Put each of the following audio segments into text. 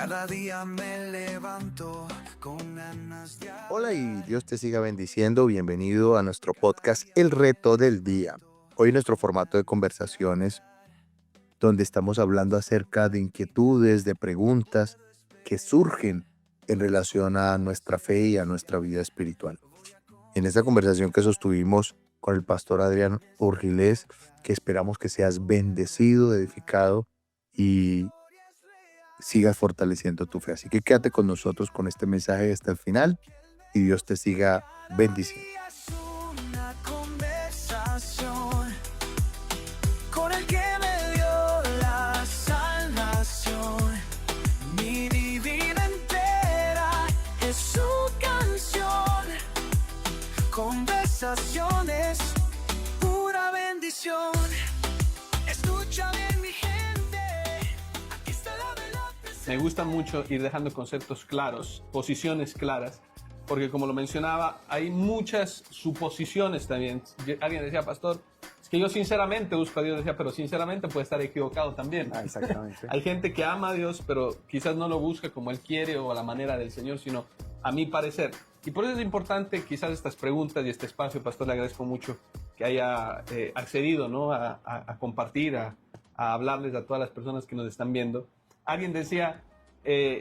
Cada día me levanto con ganas de... Hola y Dios te siga bendiciendo. Bienvenido a nuestro podcast El Reto del Día. Hoy nuestro formato de conversaciones donde estamos hablando acerca de inquietudes, de preguntas que surgen en relación a nuestra fe y a nuestra vida espiritual. En esta conversación que sostuvimos con el pastor Adrián Urgilés, que esperamos que seas bendecido, edificado y sigas fortaleciendo tu fe. Así que quédate con nosotros con este mensaje hasta el final y Dios te siga bendiciendo. Es una conversación con el que me dio la salvación. Mi vida entera es su canción. Conversaciones, pura bendición. Escucha bien, mi gente. Aquí está la verdad. Me gusta mucho ir dejando conceptos claros, posiciones claras, porque como lo mencionaba, hay muchas suposiciones también. Alguien decía, pastor, es que yo sinceramente busco a Dios, decía, pero sinceramente puede estar equivocado también. Exactamente. Hay gente que ama a Dios, pero quizás no lo busca como Él quiere o a la manera del Señor, sino a mi parecer. Y por eso es importante quizás estas preguntas y este espacio, pastor, le agradezco mucho que haya accedido, ¿no? a compartir, a hablarles a todas las personas que nos están viendo. Alguien decía,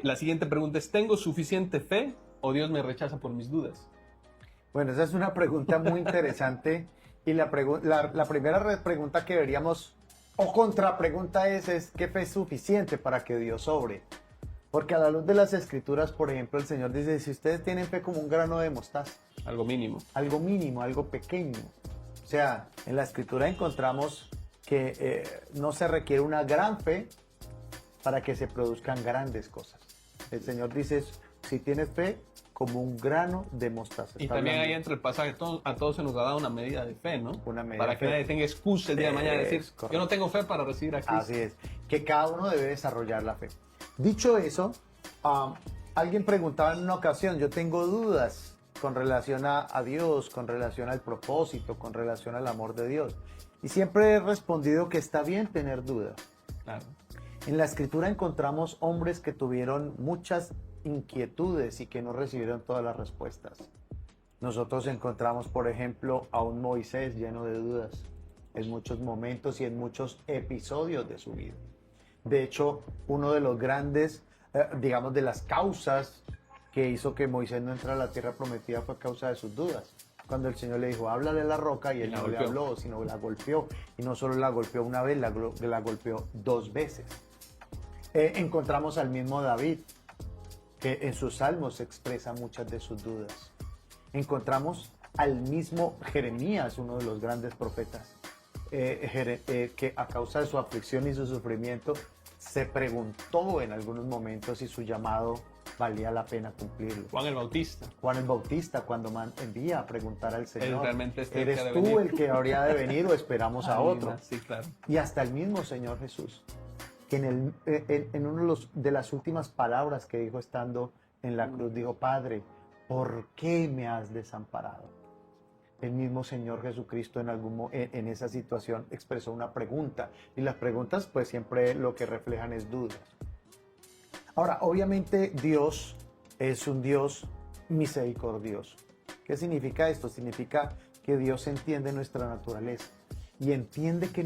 la siguiente pregunta es, ¿tengo suficiente fe o Dios me rechaza por mis dudas? Bueno, esa es una pregunta muy interesante y la primera pregunta que veríamos o contrapregunta es ¿qué fe es suficiente para que Dios obre? Porque a la luz de las Escrituras, por ejemplo, el Señor dice, si ustedes tienen fe como un grano de mostaza, Algo mínimo. algo mínimo, algo pequeño. O sea, en la Escritura encontramos que no se requiere una gran fe para que se produzcan grandes cosas. El Señor dice, si tienes fe, como un grano de mostaza. Y Está también hablando- ahí entra el pasaje, a todos se nos ha dado una medida de fe, ¿no? Una medida para de que fe. nadie tenga excusa el día de mañana de decir, Es correcto. yo no tengo fe para recibir a Cristo. Así es, que cada uno debe desarrollar la fe. Dicho eso, alguien preguntaba en una ocasión, yo tengo dudas con relación a Dios, con relación al propósito, con relación al amor de Dios. Y siempre he respondido que está bien tener dudas. Claro. En la Escritura encontramos hombres que tuvieron muchas inquietudes y que no recibieron todas las respuestas. Nosotros encontramos, por ejemplo, a un Moisés lleno de dudas en muchos momentos y en muchos episodios de su vida. De hecho, uno de los grandes, digamos, de las causas que hizo que Moisés no entrara a la tierra prometida fue a causa de sus dudas. Cuando el Señor le dijo, háblale a la roca, y él la no le golpeó. habló, sino la golpeó. Y no solo la golpeó una vez, la golpeó dos veces. Encontramos al mismo David, que en sus salmos expresa muchas de sus dudas. Encontramos al mismo Jeremías, uno de los grandes profetas, que a causa de su aflicción y su sufrimiento se preguntó en algunos momentos si su llamado valía la pena cumplirlo. Juan el Bautista. Juan el Bautista, cuando envía a preguntar al Señor, realmente este ¿eres que ha de tú venir? el que habría de venir o esperamos a otro? Sí, claro. Y hasta el mismo Señor Jesús, que en una de las últimas palabras que dijo estando en la cruz, dijo, Padre, ¿por qué me has desamparado? El mismo Señor Jesucristo en esa situación expresó una pregunta, y las preguntas pues siempre lo que reflejan es dudas. Ahora, obviamente Dios es un Dios misericordioso. ¿Qué significa esto? Significa que Dios entiende nuestra naturaleza y entiende que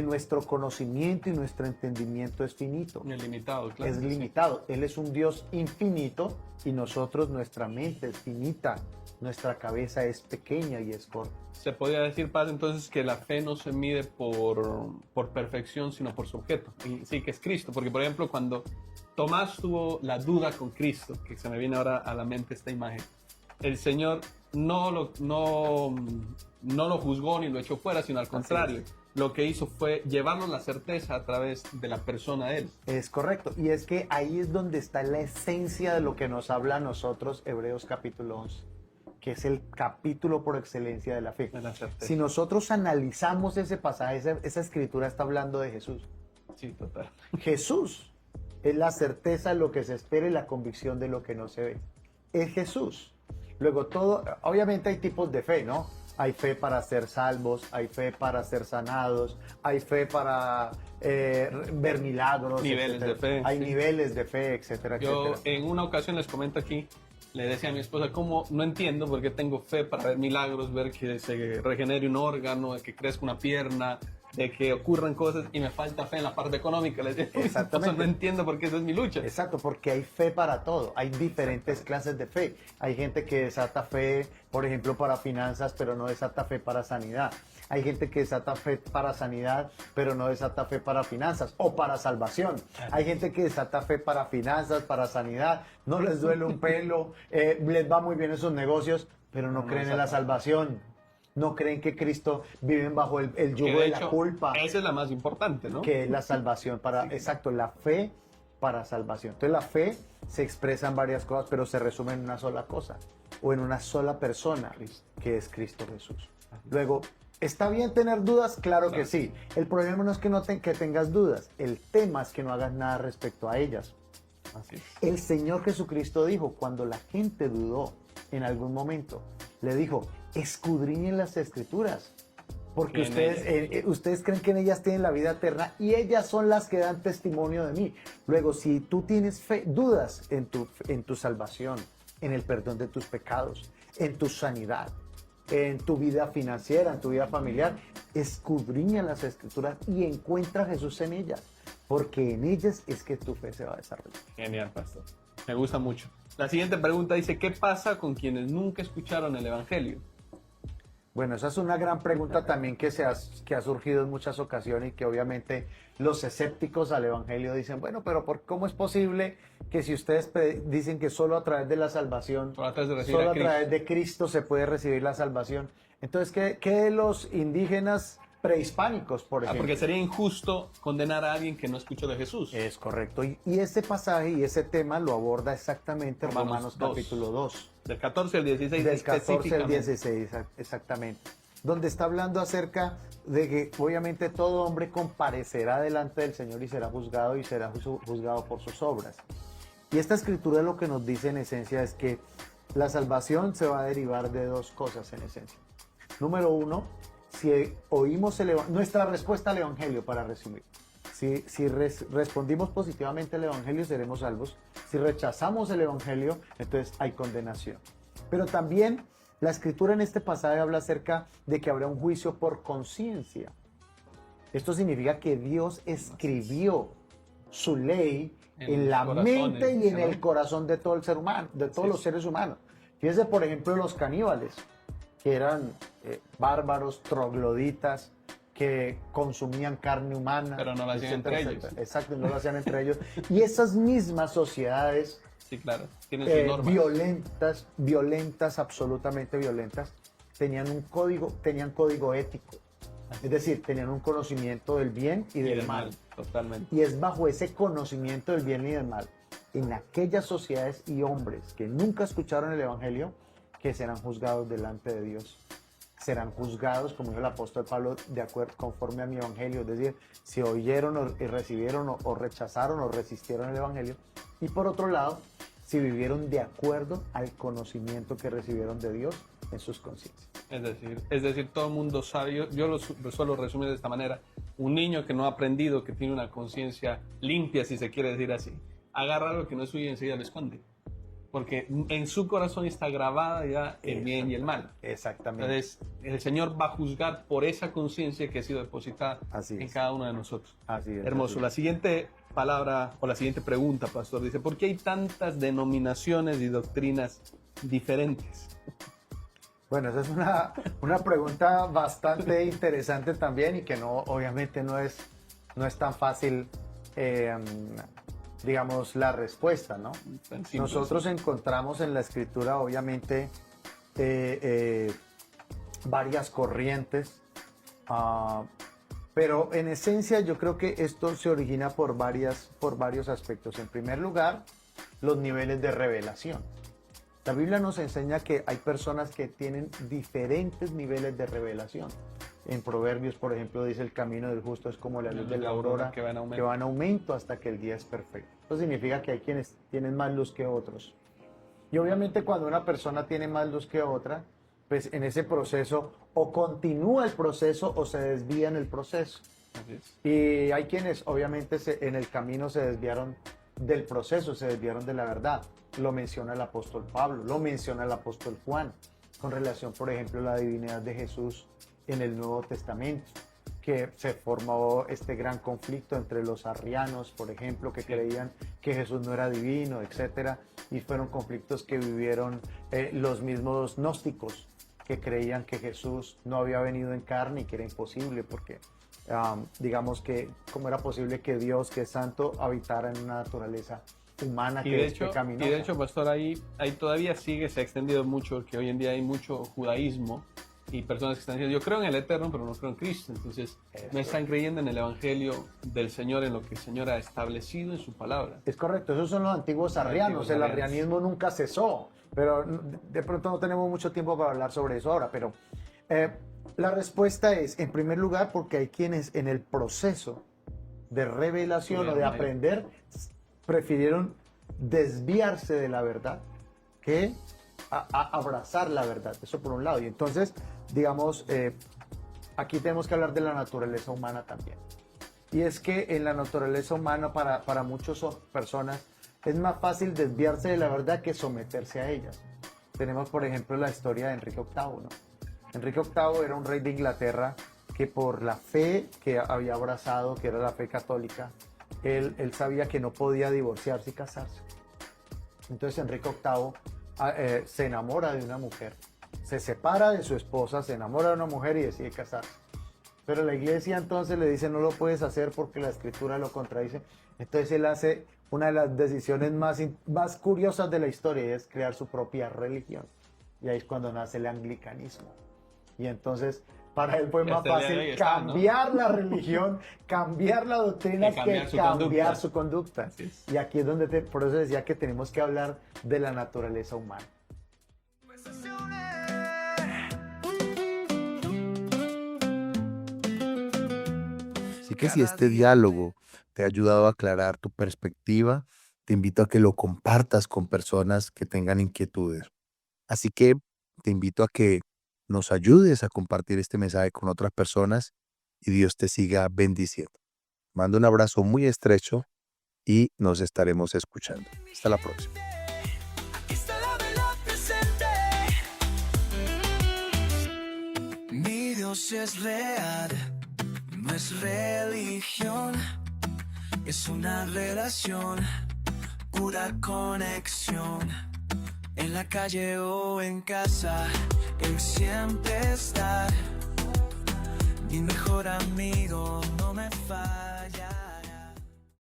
nuestro conocimiento y nuestro entendimiento es finito. Es limitado, claro. Es limitado. Él es un Dios infinito y nosotros, nuestra mente es finita, nuestra cabeza es pequeña y es corta. Se podría decir, padre, entonces que la fe no se mide por perfección, sino por su objeto. Y sí, que es Cristo. Porque, por ejemplo, cuando Tomás tuvo la duda con Cristo, que se me viene ahora a la mente esta imagen, el Señor no lo juzgó ni lo echó fuera, sino al contrario. Lo que hizo fue llevarnos la certeza a través de la persona de Él. Es correcto. Y es que ahí es donde está la esencia de lo que nos habla a nosotros Hebreos capítulo 11, que es el capítulo por excelencia de la fe. De la certeza. Si nosotros analizamos ese pasaje, esa escritura está hablando de Jesús. Sí, total. Jesús es la certeza de lo que se espera y la convicción de lo que no se ve. Es Jesús. Luego obviamente hay tipos de fe, ¿no? Hay fe para ser salvos, hay fe para ser sanados, hay fe para ver milagros, Niveles etcétera. de fe, Hay sí. niveles de fe, etcétera, Yo etcétera. en una ocasión les comento aquí, le decía a mi esposa, ¿cómo no entiendo por qué tengo fe para ver milagros, ver que se regenere un órgano, de que crezca una pierna, de que ocurran cosas y me falta fe en la parte económica? Le decía, Exactamente. no entiendo por qué esa es mi lucha. Exacto, porque hay fe para todo. Hay diferentes clases de fe. Hay gente que desata fe, por ejemplo, para finanzas, pero no desata fe para sanidad. Hay gente que desata fe para sanidad, pero no desata fe para finanzas o para salvación. Hay gente que desata fe para finanzas, para sanidad, no les duele un pelo, les va muy bien en sus negocios, pero no creen en la salvación. No creen que Cristo vive bajo el Que yugo de de la hecho, culpa, esa es la más importante, ¿no? que es la salvación para, exacto, la fe para salvación. Entonces la fe se expresa en varias cosas, pero se resume en una sola cosa o en una sola persona, que es Cristo Jesús. Luego, ¿está bien tener dudas? Claro que sí. El problema no es que que tengas dudas, el tema es que no hagas nada respecto a ellas. Así es. El Señor Jesucristo dijo, cuando la gente dudó en algún momento, le dijo, escudriñen las Escrituras, porque En ustedes creen que en ellas tienen la vida eterna y ellas son las que dan testimonio de mí. Luego, si tú tienes fe, dudas en tu salvación, en el perdón de tus pecados, en tu sanidad, en tu vida financiera, en tu vida familiar, escudriña las Escrituras y encuentra a Jesús en ellas, porque en ellas es que tu fe se va a desarrollar. Genial, pastor. Me gusta mucho. La siguiente pregunta dice, ¿qué pasa con quienes nunca escucharon el Evangelio? Bueno, esa es una gran pregunta también que ha surgido en muchas ocasiones y que obviamente los escépticos al Evangelio dicen, bueno, pero ¿cómo es posible que si ustedes dicen que solo a través de la salvación, Solo a través de recibir solo a a Cristo. través de Cristo se puede recibir la salvación? Entonces, ¿qué de los indígenas prehispánicos, por ejemplo? Porque sería injusto condenar a alguien que no escuchó de Jesús. Es correcto. Y ese pasaje y ese tema lo aborda exactamente Romanos Romanos 2. capítulo 2. Del 14 al 16 Del 14 al específicamente. 16, exactamente. Donde está hablando acerca de que obviamente todo hombre comparecerá delante del Señor y será juzgado juzgado por sus obras. Y esta escritura lo que nos dice en esencia es que la salvación se va a derivar de dos cosas en esencia. Número uno, si oímos nuestra respuesta al Evangelio, para resumir. Si respondimos positivamente al Evangelio, seremos salvos. Si rechazamos el Evangelio, entonces hay condenación. Pero también la Escritura en este pasaje habla acerca de que habrá un juicio por conciencia. Esto significa que Dios escribió su ley en la mente y en el corazón de todo el ser humano, de todos los seres humanos. Fíjense, por ejemplo, los caníbales, que eran bárbaros, trogloditas, que consumían carne humana. Pero no lo hacían entre ellos. Exacto, no lo hacían entre ellos. Y esas mismas sociedades Sí, claro. Tienen sus normas. violentas, absolutamente violentas, tenían código ético. Es decir, tenían un conocimiento del bien y del mal. Totalmente. Y es bajo ese conocimiento del bien y del mal, en aquellas sociedades y hombres que nunca escucharon el Evangelio, que serán juzgados delante de Dios. Serán juzgados, como dijo el apóstol Pablo, de acuerdo, conforme a mi Evangelio. Es decir, si oyeron y recibieron o rechazaron o resistieron el Evangelio. Y por otro lado, si vivieron de acuerdo al conocimiento que recibieron de Dios en sus conciencias. Es decir, todo el mundo sabe, yo lo suelo resumir de esta manera, un niño que no ha aprendido, que tiene una conciencia limpia, si se quiere decir así, agarra algo que no es suyo y enseguida lo esconde. Porque en su corazón está grabada ya el bien y el mal. Exactamente. Entonces, el Señor va a juzgar por esa conciencia que ha sido depositada en cada uno de nosotros. Así es. Hermoso. Así es. La siguiente palabra o la siguiente pregunta, pastor, dice, ¿por qué hay tantas denominaciones y doctrinas diferentes? Bueno, esa es una pregunta bastante interesante también y que obviamente no es tan fácil, digamos, la respuesta, ¿no? Tan simple. Nosotros encontramos en la escritura, obviamente, varias corrientes, pero en esencia yo creo que esto se origina por varios aspectos. En primer lugar, los niveles de revelación. La Biblia nos enseña que hay personas que tienen diferentes niveles de revelación. En Proverbios, por ejemplo, dice: el camino del justo es como la luz de la aurora, que va en aumento hasta que el día es perfecto. Eso significa que hay quienes tienen más luz que otros. Y obviamente cuando una persona tiene más luz que otra, pues en ese proceso o continúa el proceso o se desvía en el proceso. Así es. Y hay quienes obviamente en el camino se desviaron del proceso, se desviaron de la verdad. Lo menciona el apóstol Pablo, lo menciona el apóstol Juan, con relación, por ejemplo, a la divinidad de Jesús en el Nuevo Testamento, que se formó este gran conflicto entre los arrianos, por ejemplo, que creían que Jesús no era divino, etcétera, y fueron conflictos que vivieron los mismos gnósticos, que creían que Jesús no había venido en carne y que era imposible, porque digamos que cómo era posible que Dios, que es santo, habitara en una naturaleza humana Y que de es hecho, pecaminosa. pastor, ahí todavía se ha extendido mucho, que hoy en día hay mucho judaísmo y personas que están diciendo, yo creo en el Eterno, pero no creo en Cristo. Entonces, no están creyendo en el Evangelio del Señor, en lo que el Señor ha establecido en su palabra. Es correcto, esos son los antiguos arrianos. El arrianismo nunca cesó, pero de pronto no tenemos mucho tiempo para hablar sobre eso ahora. Pero la respuesta es, en primer lugar, porque hay quienes en el proceso de revelación o de aprender prefirieron desviarse de la verdad que abrazar la verdad. Eso por un lado. Y entonces, digamos, aquí tenemos que hablar de la naturaleza humana también. Y es que en la naturaleza humana para muchas personas es más fácil desviarse de la verdad que someterse a ella. Tenemos, por ejemplo, la historia de Enrique VIII, ¿no? Enrique VIII era un rey de Inglaterra que por la fe que había abrazado, que era la fe católica, él sabía que no podía divorciarse y casarse. Entonces Enrique VIII se enamora de una mujer, se separa de su esposa, se enamora de una mujer y decide casarse. Pero la iglesia entonces le dice no lo puedes hacer porque la escritura lo contradice. Entonces él hace una de las decisiones más curiosas de la historia, y es crear su propia religión. Y ahí es cuando nace el anglicanismo. Y entonces para él fue más fácil cambiar la religión, cambiar la doctrina que cambiar su conducta. Y aquí es donde, por eso decía que tenemos que hablar de la naturaleza humana. Así que si este diálogo te ha ayudado a aclarar tu perspectiva, te invito a que lo compartas con personas que tengan inquietudes. Así que te invito a que nos ayudes a compartir este mensaje con otras personas y Dios te siga bendiciendo. Mando un abrazo muy estrecho y nos estaremos escuchando. Hasta la próxima. Aquí está la verdad presente. Mi Dios es real, no es religión, es una relación, pura conexión. En la calle o en casa, Él siempre está. Mi mejor amigo.